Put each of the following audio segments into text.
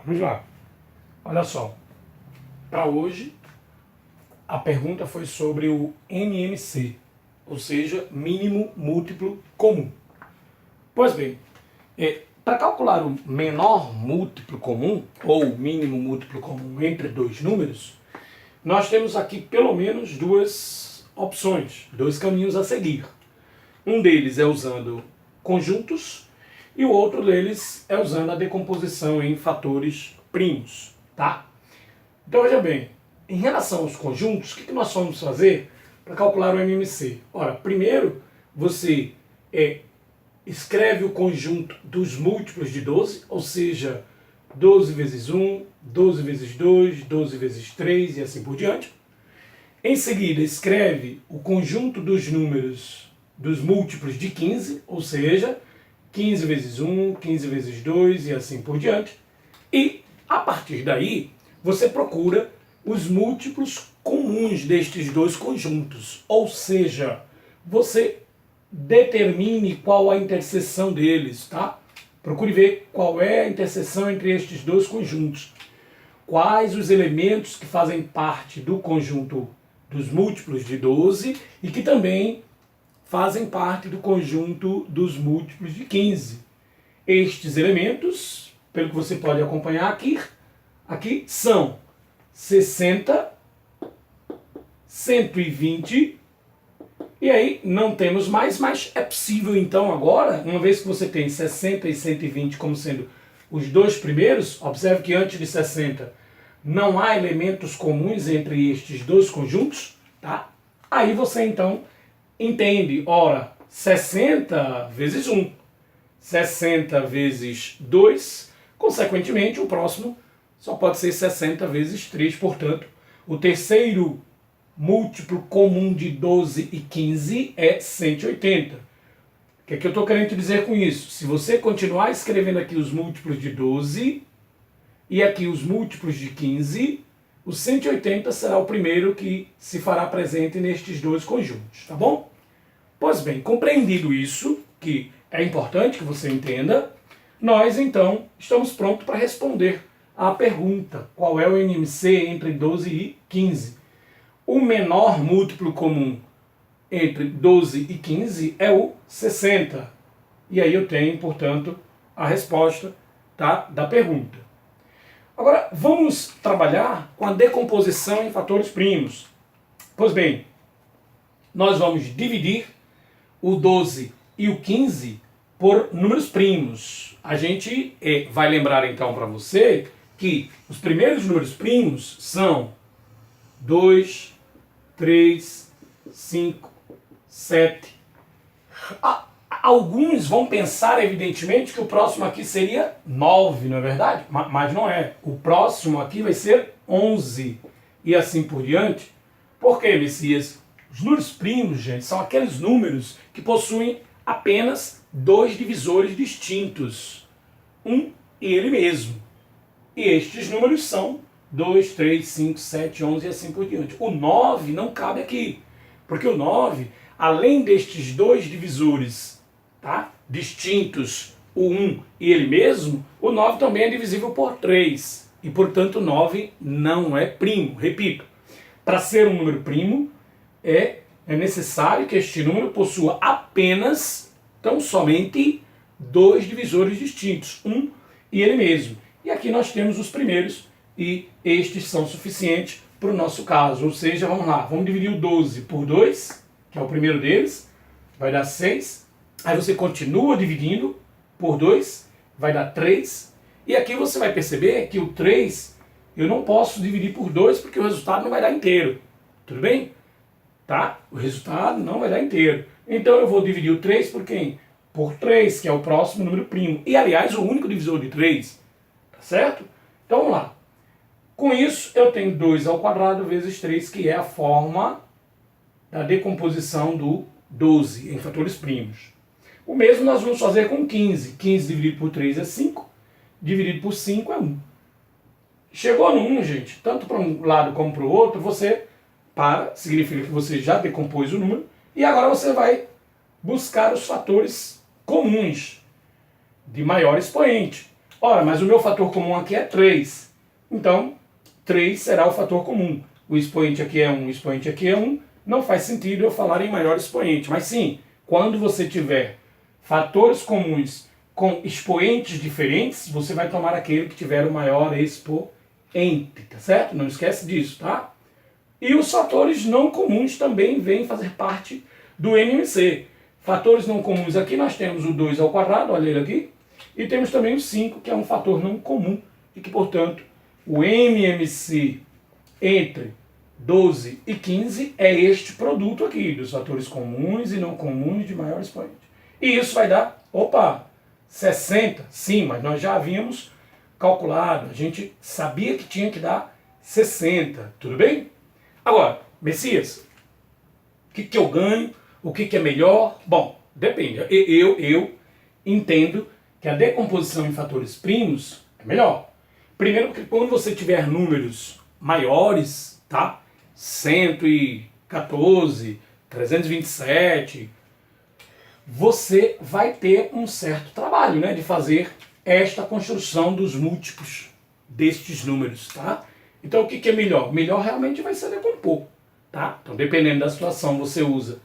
Vamos lá. Olha só. Para hoje, a pergunta foi sobre o MMC, ou seja, mínimo múltiplo comum. Pois bem, para calcular o menor múltiplo comum, ou mínimo múltiplo comum entre dois números, nós temos aqui pelo menos duas opções, dois caminhos a seguir. Um deles é usando conjuntos e o outro deles é usando a decomposição em fatores primos, tá? Então veja bem, em relação aos conjuntos, o que nós vamos fazer para calcular o MMC? Ora, primeiro você escreve o conjunto dos múltiplos de 12, ou seja, 12 vezes 1, 12 vezes 2, 12 vezes 3 e assim por diante. Em seguida, escreve o conjunto dos números dos múltiplos de 15, ou seja, 15 vezes 1, 15 vezes 2 e assim por diante. E, a partir daí, você procura os múltiplos comuns destes dois conjuntos, ou seja, você determine qual a interseção deles, tá? Procure ver qual é a interseção entre estes dois conjuntos. Quais os elementos que fazem parte do conjunto dos múltiplos de 12 e que também fazem parte do conjunto dos múltiplos de 15. Estes elementos, pelo que você pode acompanhar aqui são 60, 120, e aí não temos mais, mas é possível então agora, uma vez que você tem 60 e 120 como sendo os dois primeiros, observe que antes de 60 não há elementos comuns entre estes dois conjuntos, tá? Aí você então entende, ora, 60 vezes 1, 60 vezes 2, consequentemente o próximo só pode ser 60 vezes 3, portanto, o terceiro múltiplo comum de 12 e 15 é 180. O que é que eu estou querendo te dizer com isso? Se você continuar escrevendo aqui os múltiplos de 12 e aqui os múltiplos de 15, o 180 será o primeiro que se fará presente nestes dois conjuntos, tá bom? Pois bem, compreendido isso, que é importante que você entenda, nós então estamos prontos para responder à pergunta: qual é o MMC entre 12 e 15? O menor múltiplo comum entre 12 e 15 é o 60. E aí eu tenho, portanto, a resposta, tá, da pergunta. Agora, vamos trabalhar com a decomposição em fatores primos. Pois bem, nós vamos dividir o 12 e o 15 por números primos. A gente vai lembrar então para você que os primeiros números primos são 2, 3, 5, 7. Alguns vão pensar, evidentemente, que o próximo aqui seria 9, não é verdade? Mas não é. O próximo aqui vai ser 11 e assim por diante. Por quê, Messias? Os números primos, gente, são aqueles números que possuem apenas dois divisores distintos, um e ele mesmo. E estes números são 2, 3, 5, 7, 11 e assim por diante. O 9 não cabe aqui, porque o 9, além destes dois divisores, tá, distintos, o 1 e ele mesmo, o 9 também é divisível por 3. E, portanto, o 9 não é primo. Repito, para ser um número primo, é necessário que este número possua apenas, tão somente, dois divisores distintos, um e ele mesmo. E aqui nós temos os primeiros, e estes são suficientes para o nosso caso. Ou seja, vamos lá, vamos dividir o 12 por 2, que é o primeiro deles, vai dar 6. Aí você continua dividindo por 2, vai dar 3. E aqui você vai perceber que o 3 eu não posso dividir por 2 porque o resultado não vai dar inteiro. Tudo bem? Tá? O resultado não vai dar inteiro. Então eu vou dividir o 3 por quem? Por 3, que é o próximo número primo. E, aliás, o único divisor de 3. Tá certo? Então vamos lá. Com isso, eu tenho 2 ao quadrado vezes 3, que é a forma da decomposição do 12 em fatores primos. O mesmo nós vamos fazer com 15. 15 dividido por 3 é 5, dividido por 5 é 1. Chegou no 1, gente, tanto para um lado como para o outro, você para, significa que você já decompôs o número, e agora você vai buscar os fatores comuns de maior expoente. Ora, mas o meu fator comum aqui é 3. Então, 3 será o fator comum. O expoente aqui é 1, o expoente aqui é 1. Não faz sentido eu falar em maior expoente. Mas sim, quando você tiver fatores comuns com expoentes diferentes, você vai tomar aquele que tiver o maior expoente, tá certo? Não esquece disso, tá? E os fatores não comuns também vêm fazer parte do MMC. Fatores não comuns aqui nós temos o 2 ao quadrado, olha ele aqui, e temos também o 5, que é um fator não comum, e que, portanto, o MMC entre 12 e 15 é este produto aqui, dos fatores comuns e não comuns de maior expoente. E isso vai dar, 60, sim, mas nós já havíamos calculado, a gente sabia que tinha que dar 60, tudo bem? Agora, Messias, o que eu ganho, o que é melhor? Bom, depende. Eu entendo que a decomposição em fatores primos é melhor. Primeiro, porque quando você tiver números maiores, tá? 114, 327, você vai ter um certo trabalho, né, de fazer esta construção dos múltiplos destes números, tá? Então o que é melhor? Melhor realmente vai ser decompor, tá? Então dependendo da situação você usa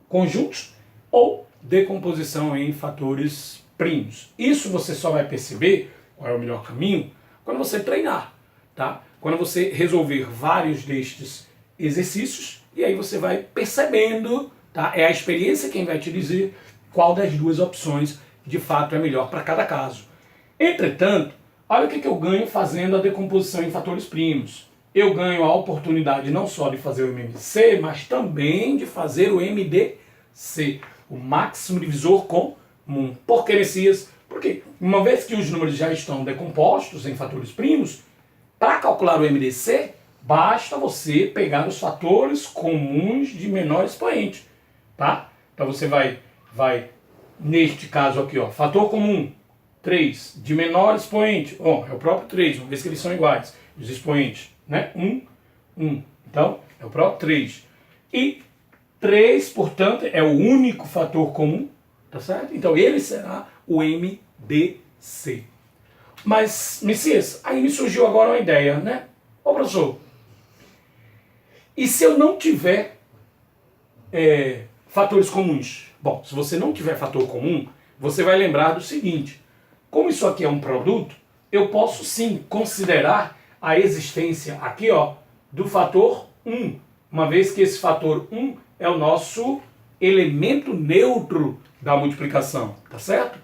conjuntos ou decomposição em fatores primos. Isso você só vai perceber qual é o melhor caminho quando você treinar, tá? Quando você resolver vários destes exercícios e aí você vai percebendo, tá? É a experiência quem vai te dizer qual das duas opções de fato é melhor para cada caso. Entretanto, olha o que eu ganho fazendo a decomposição em fatores primos. Eu ganho a oportunidade não só de fazer o MMC, mas também de fazer o MDC, o máximo divisor comum. Por que, Messias? Porque uma vez que os números já estão decompostos em fatores primos, para calcular o MDC, basta você pegar os fatores comuns de menor expoente, tá? Então você vai neste caso aqui, ó, fator comum 3 de menor expoente, é o próprio 3, uma vez que eles são iguais, os expoentes, né? 1. Então, é o próprio 3. E 3, portanto, é o único fator comum, tá certo? Então, ele será o MDC. Mas, Messias, aí me surgiu agora uma ideia, né? Professor, e se eu não tiver fatores comuns? Bom, se você não tiver fator comum, você vai lembrar do seguinte: como isso aqui é um produto, eu posso sim considerar a existência aqui, ó, do fator 1, uma vez que esse fator 1 é o nosso elemento neutro da multiplicação, tá certo?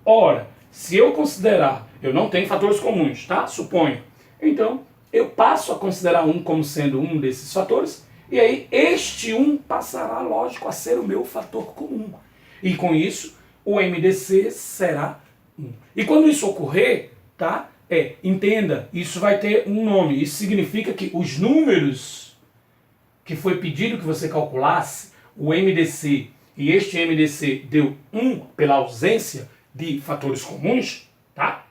Ora, se eu considerar, eu não tenho fatores comuns, tá? Suponho. Então, eu passo a considerar 1 como sendo um desses fatores, e aí este 1 passará, lógico, a ser o meu fator comum. E com isso, o MDC será 1. E quando isso ocorrer, tá? Entenda, isso vai ter um nome. Isso significa que os números que foi pedido que você calculasse, o MDC, e este MDC deu 1 pela ausência de fatores comuns, tá?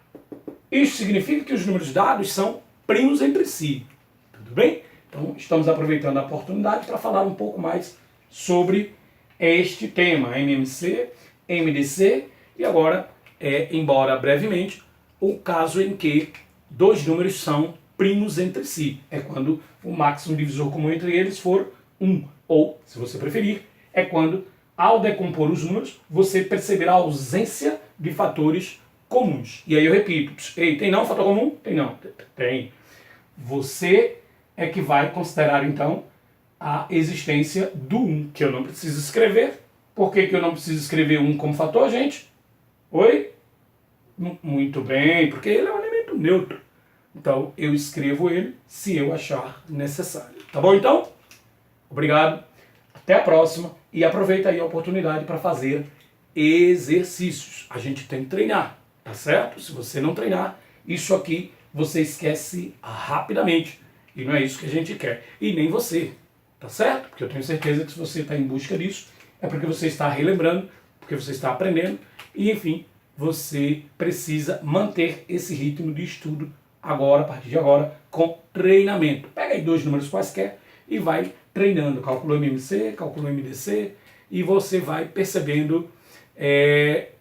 Isso significa que os números dados são primos entre si. Tudo bem? Então, estamos aproveitando a oportunidade para falar um pouco mais sobre este tema, MMC, MDC, e agora, embora brevemente, o caso em que dois números são primos entre si. É quando o máximo divisor comum entre eles for 1. Ou, se você preferir, é quando, ao decompor os números, você perceberá a ausência de fatores comuns. E aí eu repito, ei, tem não fator comum? Tem não. Tem. Você é que vai considerar, então, a existência do 1, que eu não preciso escrever. Por que eu não preciso escrever 1 como fator, gente? Oi? Muito bem, porque ele é um elemento neutro. Então, eu escrevo ele se eu achar necessário. Tá bom, então? Obrigado. Até a próxima. E aproveita aí a oportunidade para fazer exercícios. A gente tem que treinar, tá certo? Se você não treinar, isso aqui você esquece rapidamente. E não é isso que a gente quer. E nem você, tá certo? Porque eu tenho certeza que se você está em busca disso, é porque você está relembrando, porque você está aprendendo. E, enfim, você precisa manter esse ritmo de estudo agora, a partir de agora, com treinamento. Pega aí dois números quaisquer e vai treinando. Calcula o MMC, calcula o MDC e você vai percebendo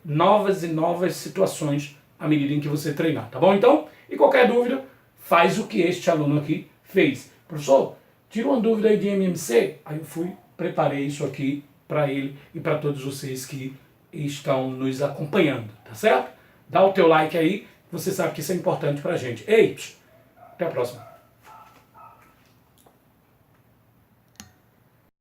novas e novas situações à medida em que você treinar, tá bom? Então, e qualquer dúvida, faz o que este aluno aqui fez. Professor, tira uma dúvida aí de MMC. Aí eu preparei isso aqui para ele e para todos vocês que estão nos acompanhando, tá certo? Dá o teu like aí, você sabe que isso é importante pra gente. Ei, até a próxima.